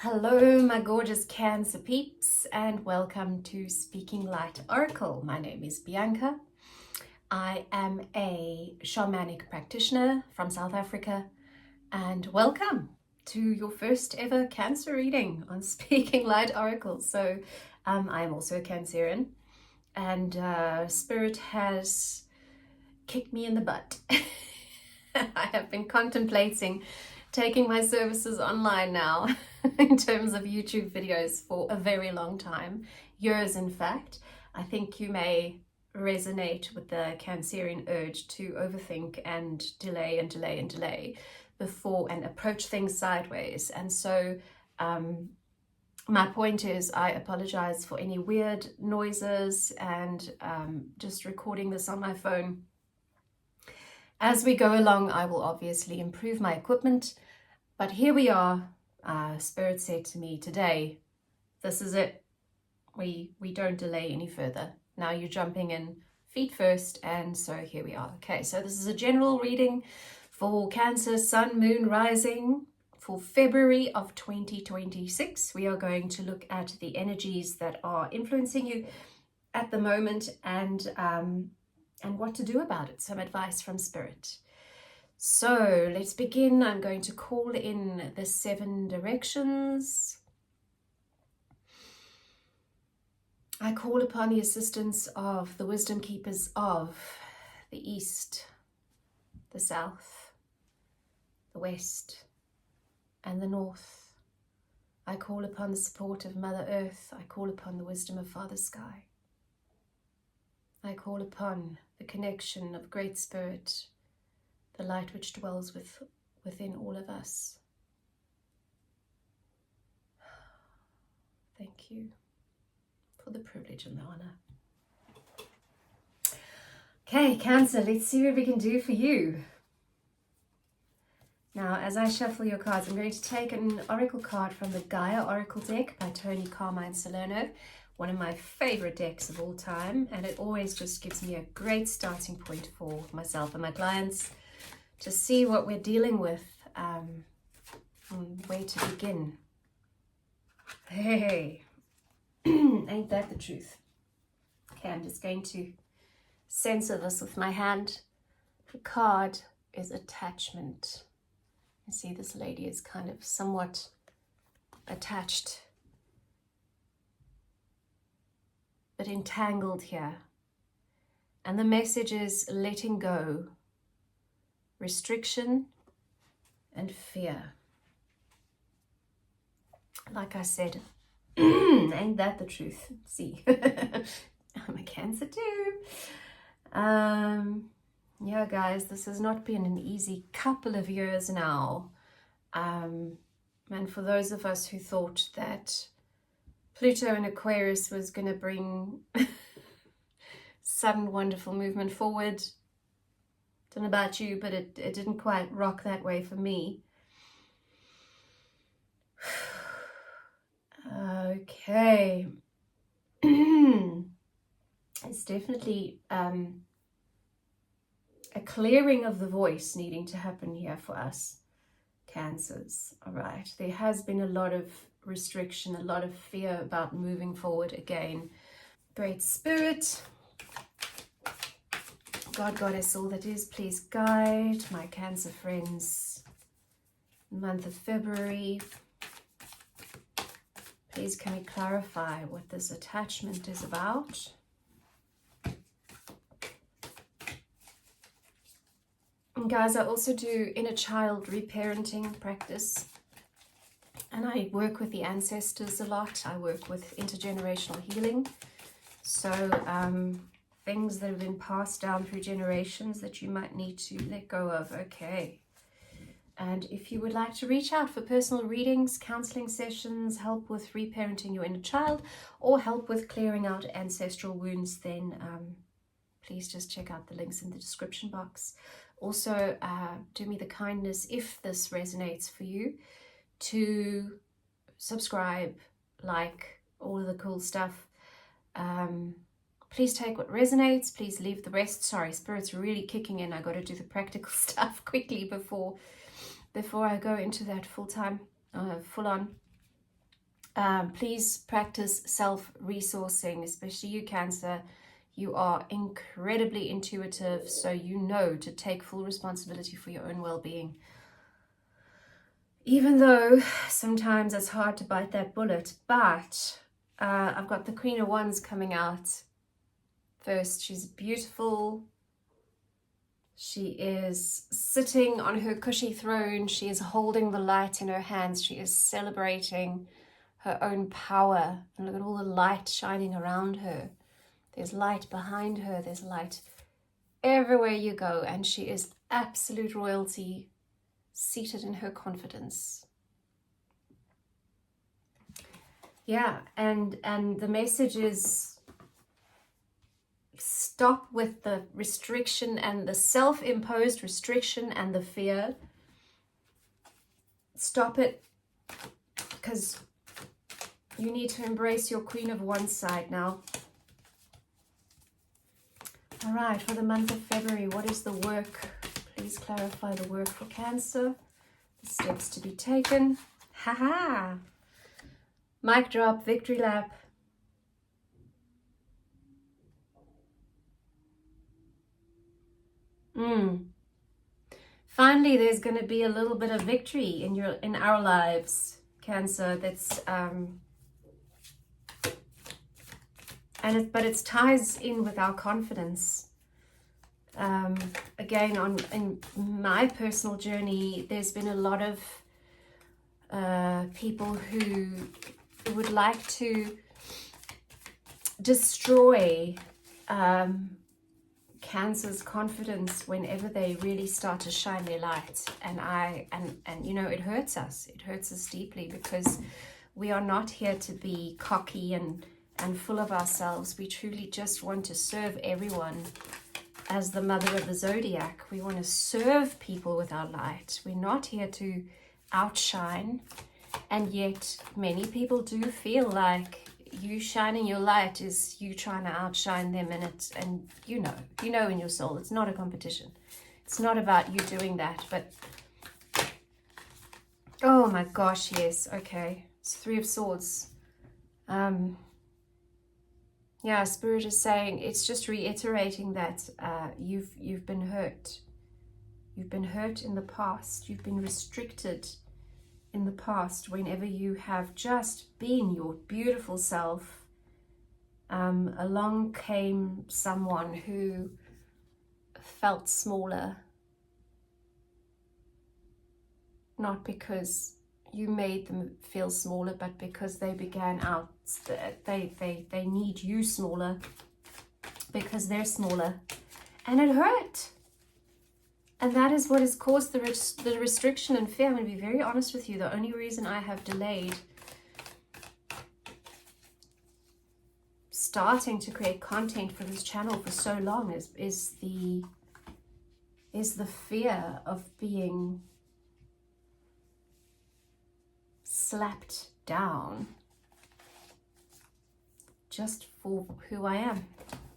Hello, my gorgeous Cancer peeps, and welcome to Speaking Light Oracle. My name is Bianca. I am a shamanic practitioner from South Africa, and welcome to your first ever Cancer reading on Speaking Light Oracle. So, I am also a Cancerian, and Spirit has kicked me in the butt. I have been contemplating taking my services online now in terms of YouTube videos for a very long time, years in fact. I think you may resonate with the Cancerian urge to overthink and delay before and approach things sideways. And so my point is, I apologize for any weird noises and just recording this on my phone. As we go along, I will obviously improve my equipment, but here we are. Spirit said to me today, this is it. We don't delay any further. Now you're jumping in feet first, and so here we are. Okay, so this is a general reading for Cancer, Sun, Moon, Rising for February of 2026. We are going to look at the energies that are influencing you at the moment and what to do about it. Some advice from Spirit. So let's begin. I'm going to call in the 7 directions. I call upon the assistance of the wisdom keepers of the East, the South, the West, and the North. I call upon the support of Mother Earth. I call upon the wisdom of Father Sky. I call upon the connection of Great Spirit, the light which dwells within all of us. Thank you for the privilege and the honor. Okay, Cancer, let's see what we can do for you. Now, as I shuffle your cards, I'm going to take an oracle card from the Gaia Oracle deck by Tony Carmine Salerno, one of my favorite decks of all time, and it always just gives me a great starting point for myself and my clients to see what we're dealing with, and where to begin. Hey, ain't that the truth? Okay, I'm just going to censor this with my hand. The card is attachment. You see this lady is kind of somewhat attached, but entangled here. And the message is letting go, restriction, and fear. Like I said, ain't that the truth? See, I'm a Cancer too. Yeah, guys, this has not been an easy couple of years now. And for those of us who thought that Pluto in Aquarius was going to bring sudden wonderful movement forward, don't know about you, but it didn't quite rock that way for me. Okay. It's definitely a clearing of the voice needing to happen here for us, Cancers. All right. There has been a lot of restriction, a lot of fear about moving forward again. Great Spirit, God, Goddess, all that is, please guide my Cancer friends. Month of February. Please can we clarify what this attachment is about? And guys, I also do inner child reparenting practice. And I work with the ancestors a lot. I work with intergenerational healing. So things that have been passed down through generations that you might need to let go of. Okay. And if you would like to reach out for personal readings, counseling sessions, help with reparenting your inner child, or help with clearing out ancestral wounds, then please just check out the links in the description box. Also, do me the kindness, if this resonates for you, to subscribe, like, all of the cool stuff. Please take what resonates. Please leave the rest. Sorry, Spirit's really kicking in. I got to do the practical stuff quickly before I go into that full-on. Please practice self-resourcing, especially you, Cancer. You are incredibly intuitive, so you know to take full responsibility for your own well-being. Even though sometimes it's hard to bite that bullet, but I've got the Queen of Wands coming out first. She's beautiful. She is sitting on her cushy throne. She is holding the light in her hands. She is celebrating her own power. And look at all the light shining around her. There's light behind her. There's light everywhere you go. And she is absolute royalty, seated in her confidence. Yeah, and the message is stop with the restriction and the self-imposed restriction and the fear. Stop it, because you need to embrace your Queen of Wands side now. All right, for the month of February, what is the work? Please clarify the work for Cancer. The steps to be taken. Haha. Mic drop, victory lap. Finally, there's going to be a little bit of victory in our lives, Cancer. That's but it ties in with our confidence. Again, in my personal journey, there's been a lot of people who would like to destroy Cancer's confidence whenever they really start to shine their light. And you know, it hurts us. It hurts us deeply, because we are not here to be cocky and full of ourselves. We truly just want to serve everyone. As the mother of the zodiac, we want to serve people with our light. We're not here to outshine. And yet many people do feel like you shining your light is you trying to outshine them, and you know in your soul it's not a competition. It's not about you doing that. But oh my gosh, yes, okay, it's Three of Swords. Yeah, Spirit is saying, it's just reiterating that you've been hurt. You've been hurt in the past. You've been restricted in the past whenever you have just been your beautiful self. Along came someone who felt smaller. Not because you made them feel smaller, but because they began out, they need you smaller because they're smaller, and it hurt. And that is what has caused the restriction and fear. I'm going to be very honest with you. The only reason I have delayed starting to create content for this channel for so long is the fear of being slapped down just for who I am.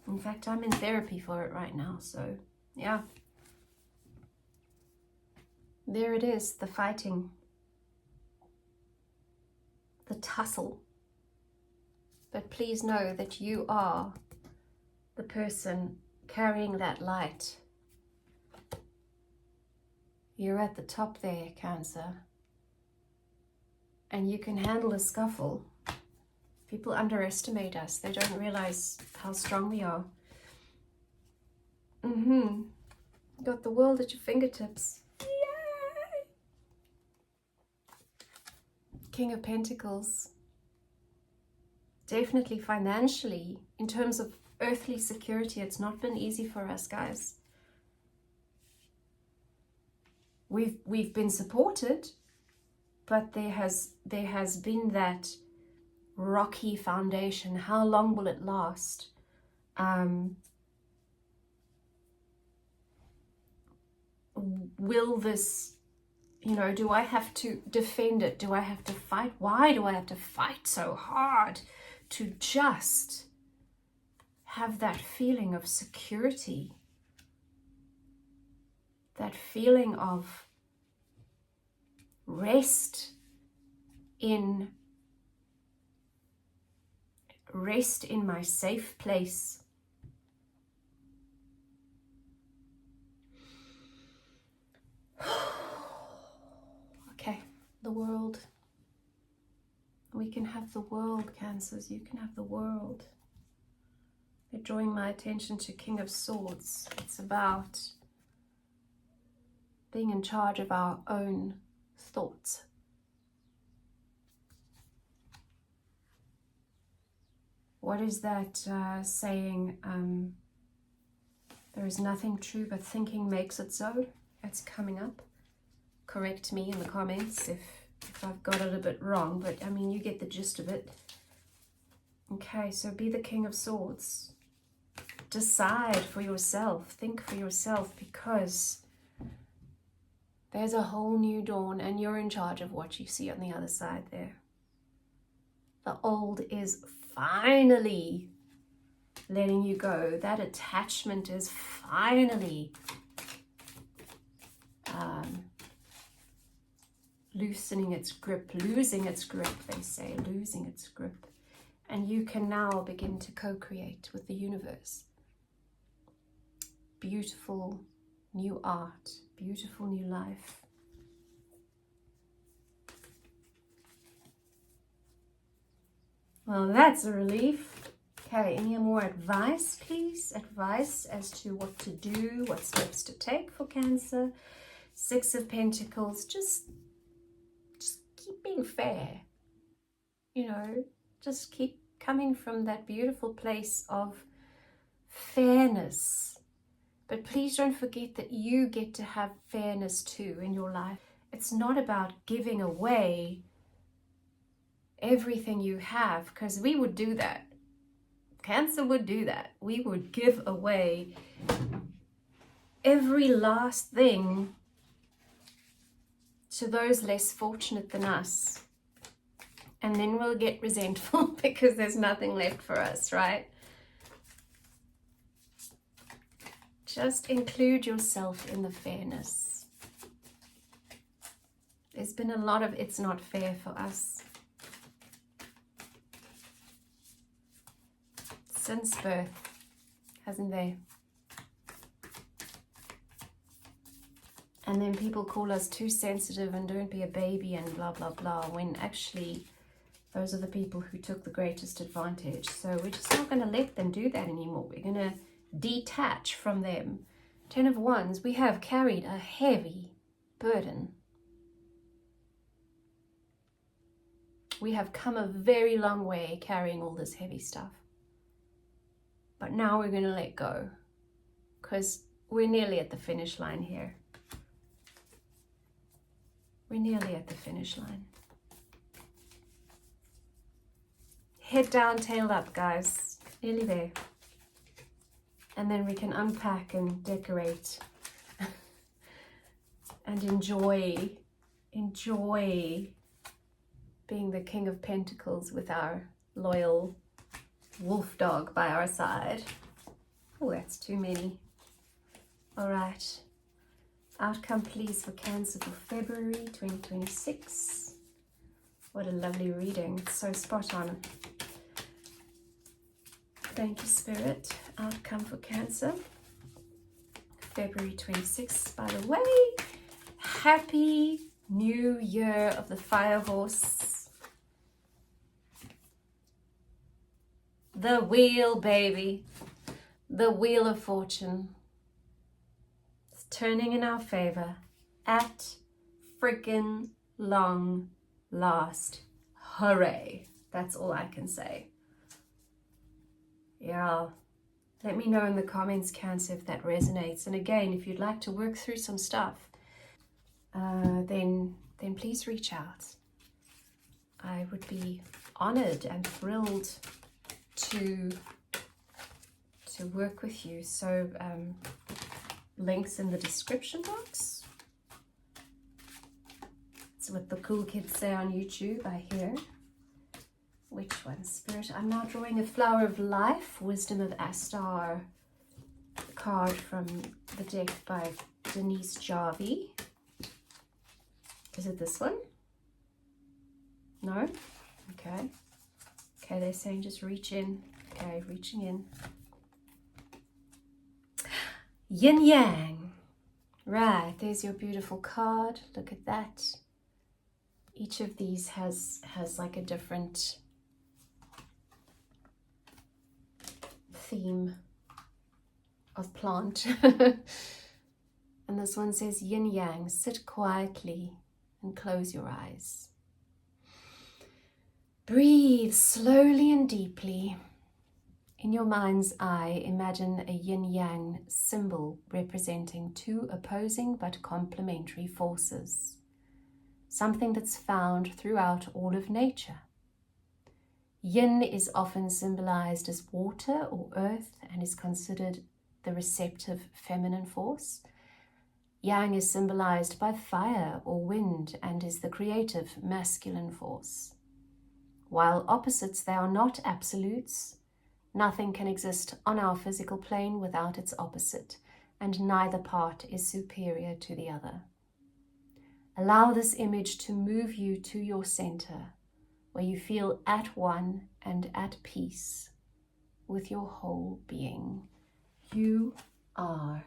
In fact, I'm in therapy for it right now. So yeah, there it is, the fighting, the tussle. But please know that you are the person carrying that light. You're at the top there, Cancer. And you can handle a scuffle. People underestimate us. They don't realize how strong we are. Got the world at your fingertips. Yay! King of Pentacles. Definitely financially, in terms of earthly security, it's not been easy for us, guys. We've been supported, but there has been that rocky foundation. How long will it last? Will this, do I have to defend it? Do I have to fight? Why do I have to fight so hard to just have that feeling of security? That feeling of rest in rest in my safe place. Okay, the world. We can have the world, Cancers. You can have the world. They're drawing my attention to King of Swords. It's about being in charge of our own thoughts. What is that saying? There is nothing true but thinking makes it so. That's coming up. Correct me in the comments if I've got it a bit wrong, but I mean, you get the gist of it. Okay, so be the King of Swords. Decide for yourself. Think for yourself, because there's a whole new dawn and you're in charge of what you see on the other side there. The old is finally letting you go. That attachment is finally loosening its grip, losing its grip, they say, losing its grip. And you can now begin to co-create with the universe. Beautiful new art, beautiful new life. Well, that's a relief. Okay, any more advice, please? Advice as to what to do, what steps to take for Cancer. 6 of Pentacles, just keep being fair. You know, just keep coming from that beautiful place of fairness. But please don't forget that you get to have fairness too in your life. It's not about giving away everything you have, because we would do that. Cancer would do that. We would give away every last thing to those less fortunate than us. And then we'll get resentful because there's nothing left for us, right? Just include yourself in the fairness. There's been a lot of it's not fair for us since birth, hasn't there? And then people call us too sensitive and don't be a baby and blah, blah, blah, when actually those are the people who took the greatest advantage. So we're just not going to let them do that anymore. We're going to detach from them. 10 of Wands, we have carried a heavy burden. We have come a very long way carrying all this heavy stuff. But now we're going to let go, because we're nearly at the finish line here. We're nearly at the finish line. Head down, tail up, guys. Nearly there. And then we can unpack and decorate and enjoy being the King of Pentacles with our loyal wolf dog by our side. Oh, that's too many. All right. Outcome, please, for Cancer for February 2026. What a lovely reading. It's so spot on. Thank you, Spirit. Outcome for Cancer, February 26th. By the way, Happy New Year of the Fire Horse. The wheel, baby. The wheel of fortune. It's turning in our favor at freaking long last. Hooray. That's all I can say. Yeah. Let me know in the comments, Cancer, if that resonates. And again, if you'd like to work through some stuff, then please reach out. I would be honored and thrilled to work with you. So links in the description box. It's what the cool kids say on YouTube, I hear. Which one, Spirit? I'm now drawing a Flower of Life, Wisdom of Astar card from the deck by Denise Jarvie. Is it this one? No? Okay. Okay, they're saying just reach in. Okay, reaching in. Yin Yang. Right, there's your beautiful card. Look at that. Each of these has like a different theme of plant. And this one says Yin Yang, sit quietly and close your eyes. Breathe slowly and deeply. In your mind's eye, imagine a yin-yang symbol representing two opposing but complementary forces, something that's found throughout all of nature. Yin is often symbolized as water or earth and is considered the receptive feminine force. Yang is symbolized by fire or wind and is the creative masculine force. While opposites, they are not absolutes. Nothing can exist on our physical plane without its opposite, and neither part is superior to the other. Allow this image to move you to your center, where you feel at one and at peace with your whole being. You are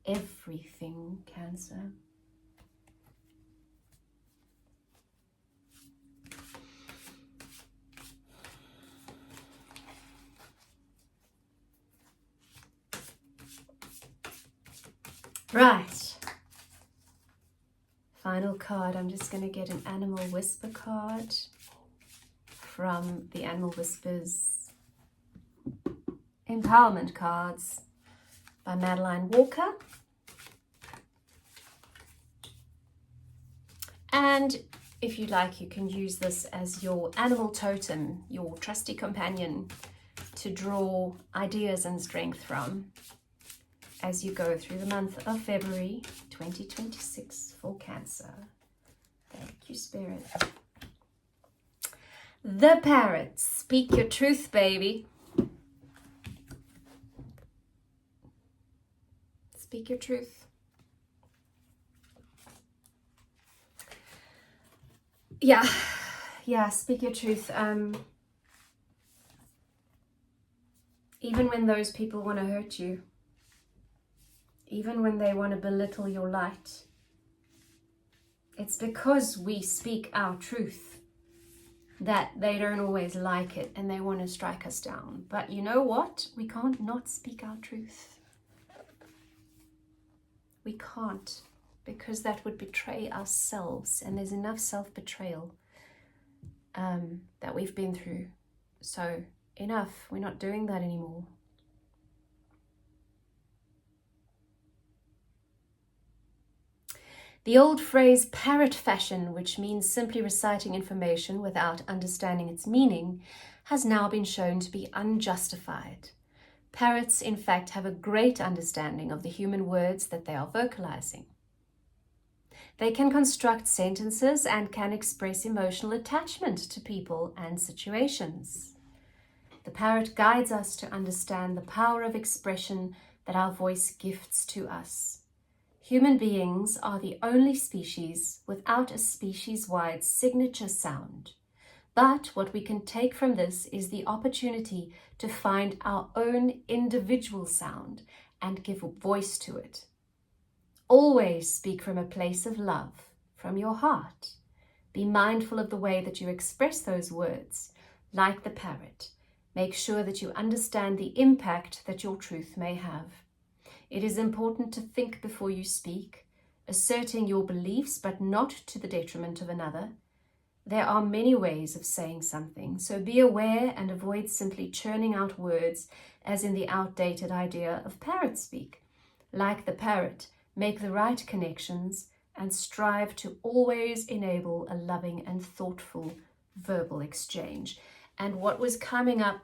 everything, Cancer. Right. Final card. I'm just going to get an Animal Whisper card from the Animal Whispers Empowerment Cards by Madeline Walker. And if you like, you can use this as your animal totem, your trusty companion to draw ideas and strength from as you go through the month of February 2026 for Cancer. Thank you, Spirit. The Parrot. Speak your truth, baby. Speak your truth. Yeah, speak your truth. Even when those people want to hurt you, even when they want to belittle your light, it's because we speak our truth that they don't always like it and they want to strike us down. But you know what? We can't not speak our truth. We can't, because that would betray ourselves, and there's enough self-betrayal that we've been through. So enough, we're not doing that anymore. The old phrase parrot fashion, which means simply reciting information without understanding its meaning, has now been shown to be unjustified. Parrots, in fact, have a great understanding of the human words that they are vocalizing. They can construct sentences and can express emotional attachment to people and situations. The parrot guides us to understand the power of expression that our voice gifts to us. Human beings are the only species without a species-wide signature sound. But what we can take from this is the opportunity to find our own individual sound and give voice to it. Always speak from a place of love, from your heart. Be mindful of the way that you express those words. Like the parrot, make sure that you understand the impact that your truth may have. It is important to think before you speak, asserting your beliefs, but not to the detriment of another. There are many ways of saying something, so be aware and avoid simply churning out words as in the outdated idea of parrot speak. Like the parrot, make the right connections and strive to always enable a loving and thoughtful verbal exchange. And what was coming up,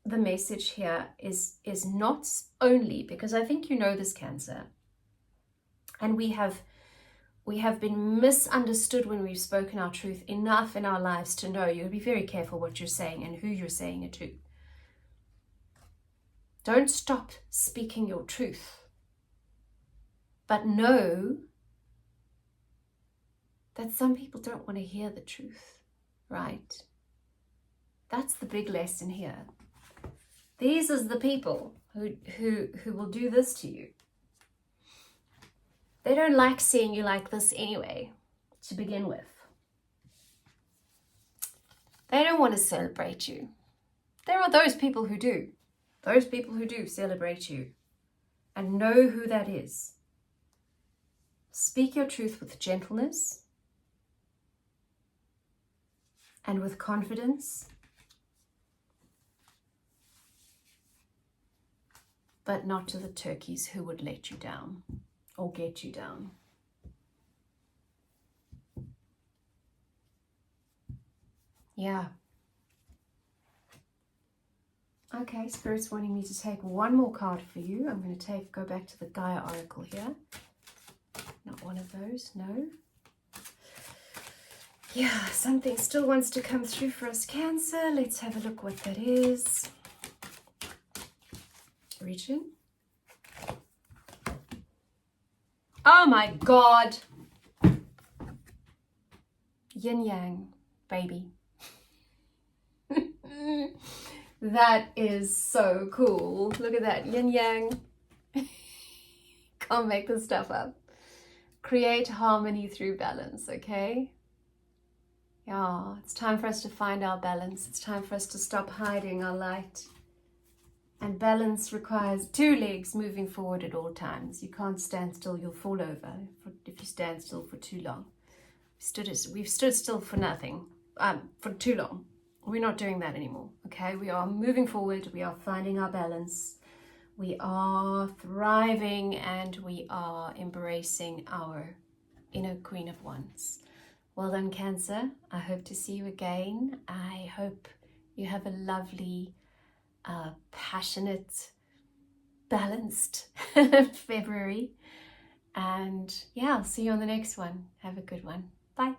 the message here is not only, because I think you know this, Cancer, and we have been misunderstood when we've spoken our truth enough in our lives to know you'll be very careful what you're saying and who you're saying it to. Don't stop speaking your truth, but know that some people don't want to hear the truth, right? That's the big lesson here. These are the people who will do this to you. They don't like seeing you like this anyway, to begin with. They don't want to celebrate you. There are those people who do. Those people who do celebrate you. And know who that is. Speak your truth with gentleness and with confidence, but not to the turkeys who would let you down or get you down. Yeah. Okay, Spirit's wanting me to take one more card for you. I'm going to go back to the Gaia Oracle here. Not one of those, no. Yeah, something still wants to come through for us, Cancer. Let's have a look what that is. Reach in. Oh my God. Yin Yang, baby. That is so cool. Look at that, yin yang. Can't make this stuff up. Create harmony through balance, okay? Yeah, it's time for us to find our balance. It's time for us to stop hiding our light. And balance requires two legs moving forward at all times. You can't stand still, you'll fall over if you stand still for too long. We've stood still for nothing, for too long. We're not doing that anymore, okay? We are moving forward, we are finding our balance, we are thriving, and we are embracing our inner Queen of Wands. Well done, Cancer. I hope to see you again. I hope you have a lovely, passionate, balanced February. And yeah, I'll see you on the next one. Have a good one. Bye.